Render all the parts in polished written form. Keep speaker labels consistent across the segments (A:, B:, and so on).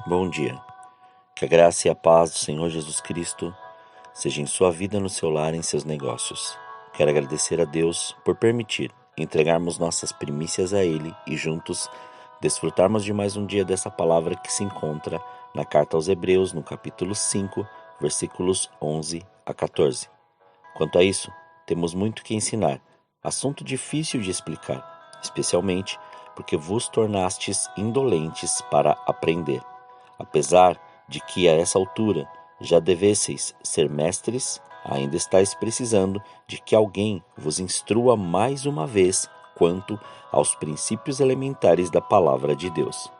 A: Bom dia. Que a graça e a paz do Senhor Jesus Cristo seja em sua vida, no seu lar, em seus negócios. Quero agradecer a Deus por permitir entregarmos nossas primícias a Ele e juntos desfrutarmos de mais um dia dessa palavra que se encontra na carta aos Hebreus, no capítulo 5, versículos 11 a 14. Quanto a isso, temos muito que ensinar, assunto difícil de explicar, especialmente porque vos tornastes indolentes para aprender. Apesar de que a essa altura já devesseis ser mestres, ainda estáis precisando de que alguém vos instrua mais uma vez quanto aos princípios elementares da palavra de Deus.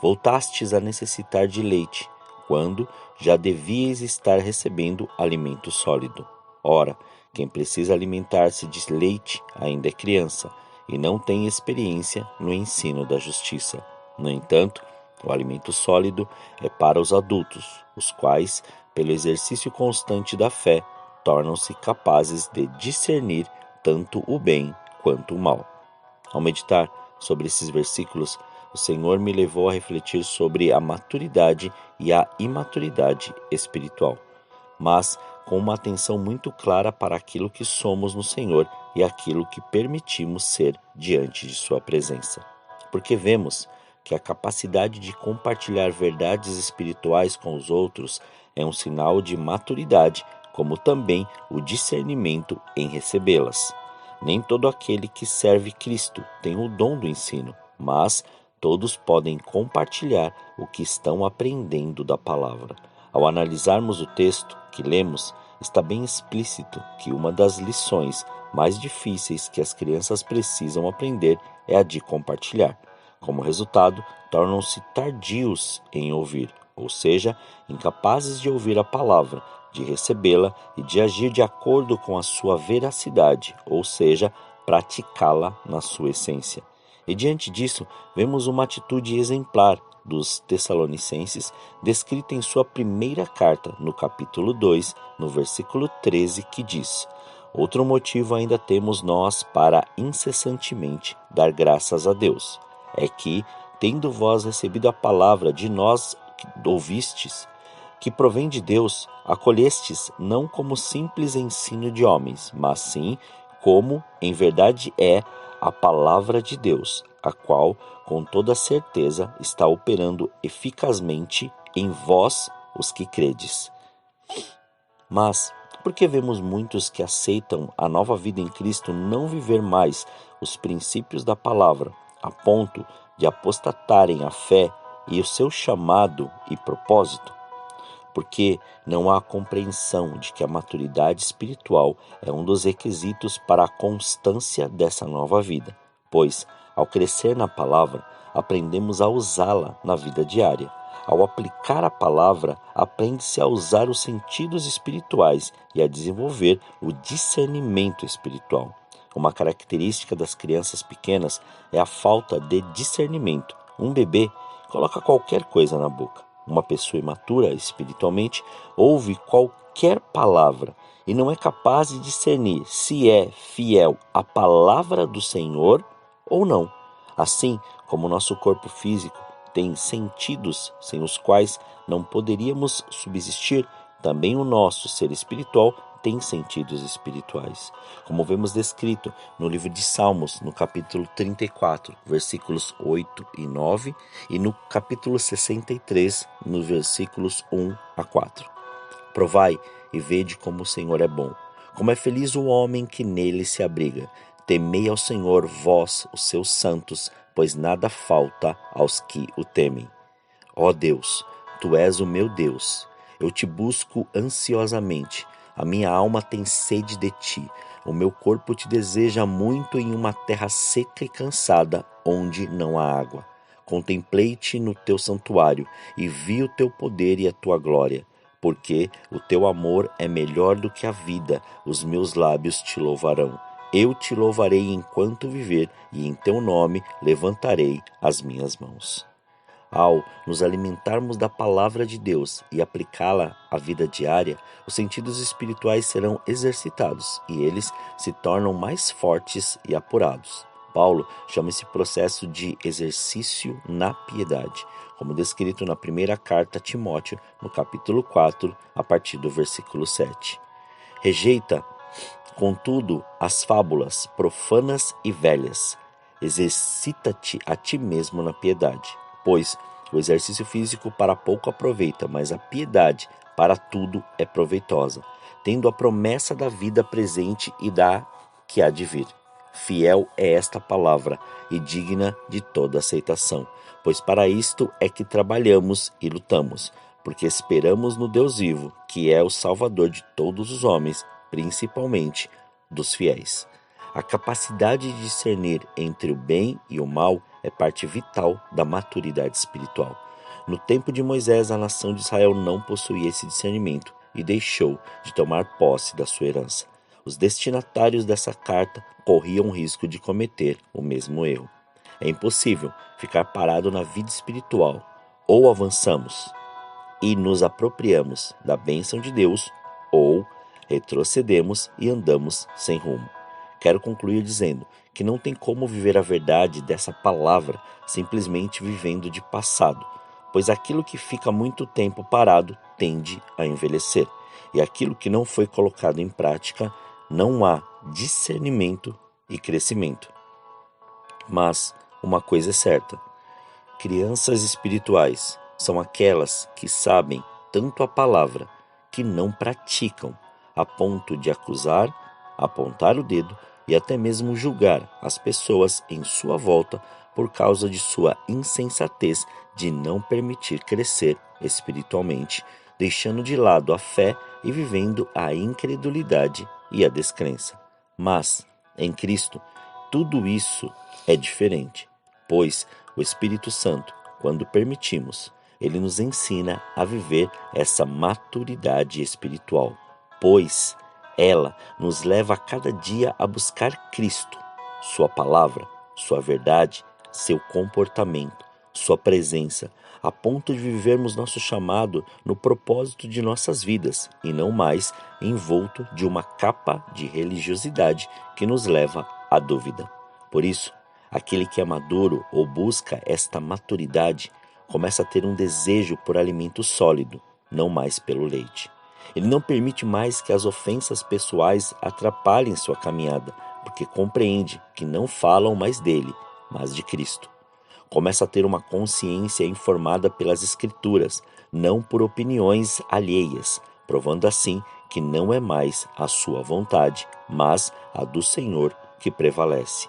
A: Voltastes a necessitar de leite, quando já devíeis estar recebendo alimento sólido. Ora, quem precisa alimentar-se de leite ainda é criança e não tem experiência no ensino da justiça. No entanto, o alimento sólido é para os adultos, os quais, pelo exercício constante da fé, tornam-se capazes de discernir tanto o bem quanto o mal. Ao meditar sobre esses versículos, o Senhor me levou a refletir sobre a maturidade e a imaturidade espiritual, mas com uma atenção muito clara para aquilo que somos no Senhor e aquilo que permitimos ser diante de Sua presença. Porque vemos que a capacidade de compartilhar verdades espirituais com os outros é um sinal de maturidade, como também o discernimento em recebê-las. Nem todo aquele que serve Cristo tem o dom do ensino, mas todos podem compartilhar o que estão aprendendo da palavra. Ao analisarmos o texto que lemos, está bem explícito que uma das lições mais difíceis que as crianças precisam aprender é a de compartilhar. Como resultado, tornam-se tardios em ouvir, ou seja, incapazes de ouvir a palavra, de recebê-la e de agir de acordo com a sua veracidade, ou seja, praticá-la na sua essência. E diante disso, vemos uma atitude exemplar dos Tessalonicenses, descrita em sua primeira carta, no capítulo 2, no versículo 13, que diz: Outro motivo ainda temos nós para incessantemente dar graças a Deus, é que, tendo vós recebido a palavra de nós que ouvistes, que provém de Deus, acolhestes não como simples ensino de homens, mas sim como, em verdade, é a palavra de Deus, a qual, com toda certeza, está operando eficazmente em vós, os que credes. Mas, por que vemos muitos que aceitam a nova vida em Cristo não viver mais os princípios da palavra, a ponto de apostatarem a fé e o seu chamado e propósito? Porque não há compreensão de que a maturidade espiritual é um dos requisitos para a constância dessa nova vida, pois, ao crescer na palavra, aprendemos a usá-la na vida diária. Ao aplicar a palavra, aprende-se a usar os sentidos espirituais e a desenvolver o discernimento espiritual. Uma característica das crianças pequenas é a falta de discernimento. Um bebê coloca qualquer coisa na boca. Uma pessoa imatura espiritualmente ouve qualquer palavra e não é capaz de discernir se é fiel à palavra do Senhor ou não. Assim como o nosso corpo físico tem sentidos sem os quais não poderíamos subsistir, também o nosso ser espiritual tem sentidos espirituais, como vemos descrito no livro de Salmos, no capítulo 34, versículos 8 e 9, e no capítulo 63, nos versículos 1 a 4. Provai e vede como o Senhor é bom, como é feliz o homem que nele se abriga. Temei ao Senhor, vós, os seus santos, pois nada falta aos que o temem. Ó Deus, tu és o meu Deus, eu te busco ansiosamente. A minha alma tem sede de ti, o meu corpo te deseja muito em uma terra seca e cansada, onde não há água. Contemplei-te no teu santuário e vi o teu poder e a tua glória, porque o teu amor é melhor do que a vida, os meus lábios te louvarão. Eu te louvarei enquanto viver, e em teu nome levantarei as minhas mãos. Ao nos alimentarmos da palavra de Deus e aplicá-la à vida diária, os sentidos espirituais serão exercitados e eles se tornam mais fortes e apurados. Paulo chama esse processo de exercício na piedade, como descrito na primeira carta a Timóteo, no capítulo 4, a partir do versículo 7. Rejeita, contudo, as fábulas profanas e velhas. Exercita-te a ti mesmo na piedade, pois o exercício físico para pouco aproveita, mas a piedade para tudo é proveitosa, tendo a promessa da vida presente e da que há de vir. Fiel é esta palavra e digna de toda aceitação, pois para isto é que trabalhamos e lutamos, porque esperamos no Deus vivo, que é o Salvador de todos os homens, principalmente dos fiéis. A capacidade de discernir entre o bem e o mal é parte vital da maturidade espiritual. No tempo de Moisés, a nação de Israel não possuía esse discernimento e deixou de tomar posse da sua herança. Os destinatários dessa carta corriam o risco de cometer o mesmo erro. É impossível ficar parado na vida espiritual. Ou avançamos e nos apropriamos da bênção de Deus, ou retrocedemos e andamos sem rumo. Quero concluir dizendo que não tem como viver a verdade dessa palavra simplesmente vivendo de passado, pois aquilo que fica muito tempo parado tende a envelhecer, e aquilo que não foi colocado em prática não há discernimento e crescimento. Mas uma coisa é certa: crianças espirituais são aquelas que sabem tanto a palavra que não praticam, a ponto de acusar, apontar o dedo e até mesmo julgar as pessoas em sua volta por causa de sua insensatez de não permitir crescer espiritualmente, deixando de lado a fé e vivendo a incredulidade e a descrença. Mas, em Cristo, tudo isso é diferente, pois o Espírito Santo, quando permitimos, ele nos ensina a viver essa maturidade espiritual, pois ela nos leva a cada dia a buscar Cristo, sua palavra, sua verdade, seu comportamento, sua presença, a ponto de vivermos nosso chamado no propósito de nossas vidas e não mais envolto de uma capa de religiosidade que nos leva à dúvida. Por isso, aquele que é maduro ou busca esta maturidade começa a ter um desejo por alimento sólido, não mais pelo leite. Ele não permite mais que as ofensas pessoais atrapalhem sua caminhada, porque compreende que não falam mais dele, mas de Cristo. Começa a ter uma consciência informada pelas Escrituras, não por opiniões alheias, provando assim que não é mais a sua vontade, mas a do Senhor que prevalece.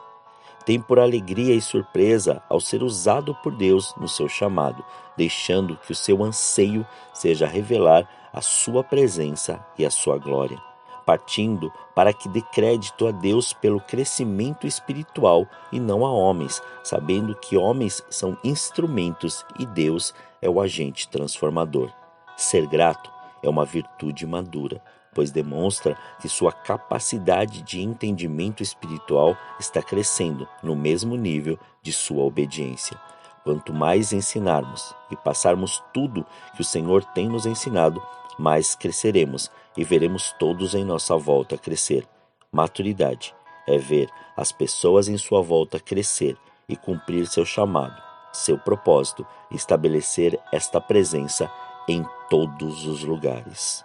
A: Tem por alegria e surpresa ao ser usado por Deus no seu chamado, deixando que o seu anseio seja revelar a sua presença e a sua glória, partindo para que dê crédito a Deus pelo crescimento espiritual e não a homens, sabendo que homens são instrumentos e Deus é o agente transformador. Ser grato é uma virtude madura, pois demonstra que sua capacidade de entendimento espiritual está crescendo no mesmo nível de sua obediência. Quanto mais ensinarmos e passarmos tudo que o Senhor tem nos ensinado, mais cresceremos e veremos todos em nossa volta crescer. Maturidade é ver as pessoas em sua volta crescer e cumprir seu chamado, seu propósito, e estabelecer esta presença em todos os lugares.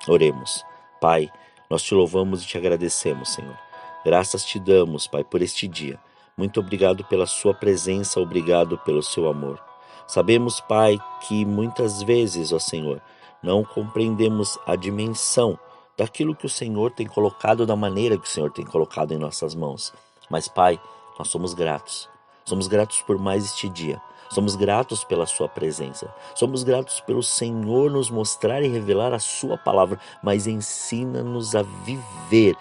A: Oremos. Pai, nós te louvamos e te agradecemos, Senhor. Graças te damos, Pai, por este dia. Muito obrigado pela sua presença, obrigado pelo seu amor. Sabemos, Pai, que muitas vezes, ó Senhor, não compreendemos a dimensão daquilo que o Senhor tem colocado, da maneira que o Senhor tem colocado em nossas mãos. Mas, Pai, nós somos gratos. Somos gratos por mais este dia. Somos gratos pela sua presença. Somos gratos pelo Senhor nos mostrar e revelar a sua palavra, mas ensina-nos a viver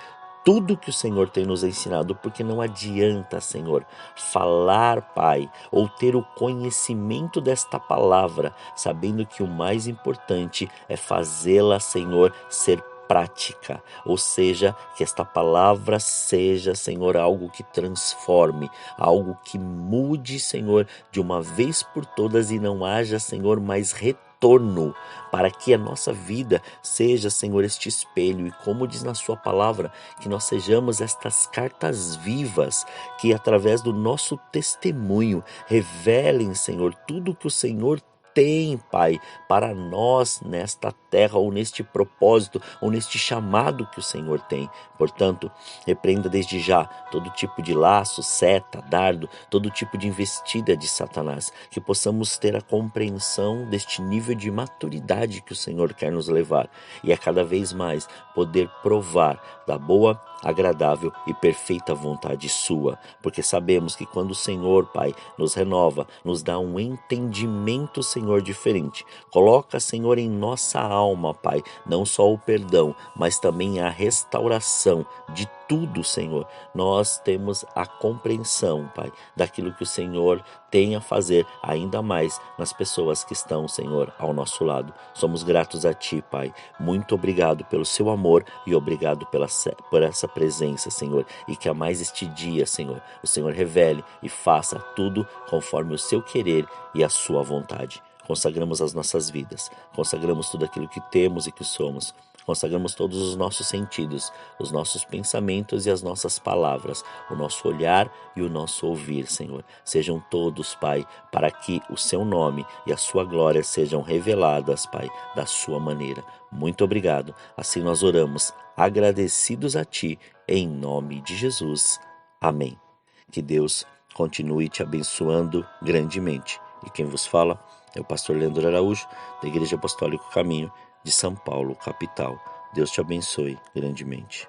A: tudo que o Senhor tem nos ensinado, porque não adianta, Senhor, falar, Pai, ou ter o conhecimento desta palavra, sabendo que o mais importante é fazê-la, Senhor, ser prática, ou seja, que esta palavra seja, Senhor, algo que transforme, algo que mude, Senhor, de uma vez por todas e não haja, Senhor, mais retorno retorno, para que a nossa vida seja, Senhor, este espelho. E como diz na sua palavra, que nós sejamos estas cartas vivas, que através do nosso testemunho revelem, Senhor, tudo que o Senhor tem, Pai, para nós nesta terra, ou neste propósito, ou neste chamado que o Senhor tem. Portanto, repreenda desde já todo tipo de laço, seta, dardo, todo tipo de investida de Satanás, que possamos ter a compreensão deste nível de maturidade que o Senhor quer nos levar, e a cada vez mais poder provar da boa, agradável e perfeita vontade sua, porque sabemos que quando o Senhor, Pai, nos renova, nos dá um entendimento, Senhor, diferente, coloca, Senhor, em nossa alma, Pai, não só o perdão, mas também a restauração de tudo, Senhor. Nós temos a compreensão, Pai, daquilo que o Senhor tem a fazer ainda mais nas pessoas que estão, Senhor, ao nosso lado. Somos gratos a Ti, Pai. Muito obrigado pelo seu amor e obrigado por essa presença, Senhor. E que a mais este dia, Senhor, o Senhor revele e faça tudo conforme o seu querer e a sua vontade. Consagramos as nossas vidas, consagramos tudo aquilo que temos e que somos, consagramos todos os nossos sentidos, os nossos pensamentos e as nossas palavras, o nosso olhar e o nosso ouvir, Senhor. Sejam todos, Pai, para que o seu nome e a sua glória sejam reveladas, Pai, da sua maneira. Muito obrigado. Assim nós oramos, agradecidos a Ti, em nome de Jesus. Amém. Que Deus continue te abençoando grandemente. E quem vos fala é o pastor Leandro Araújo, da Igreja Apostólica Caminho de São Paulo, capital. Deus te abençoe grandemente.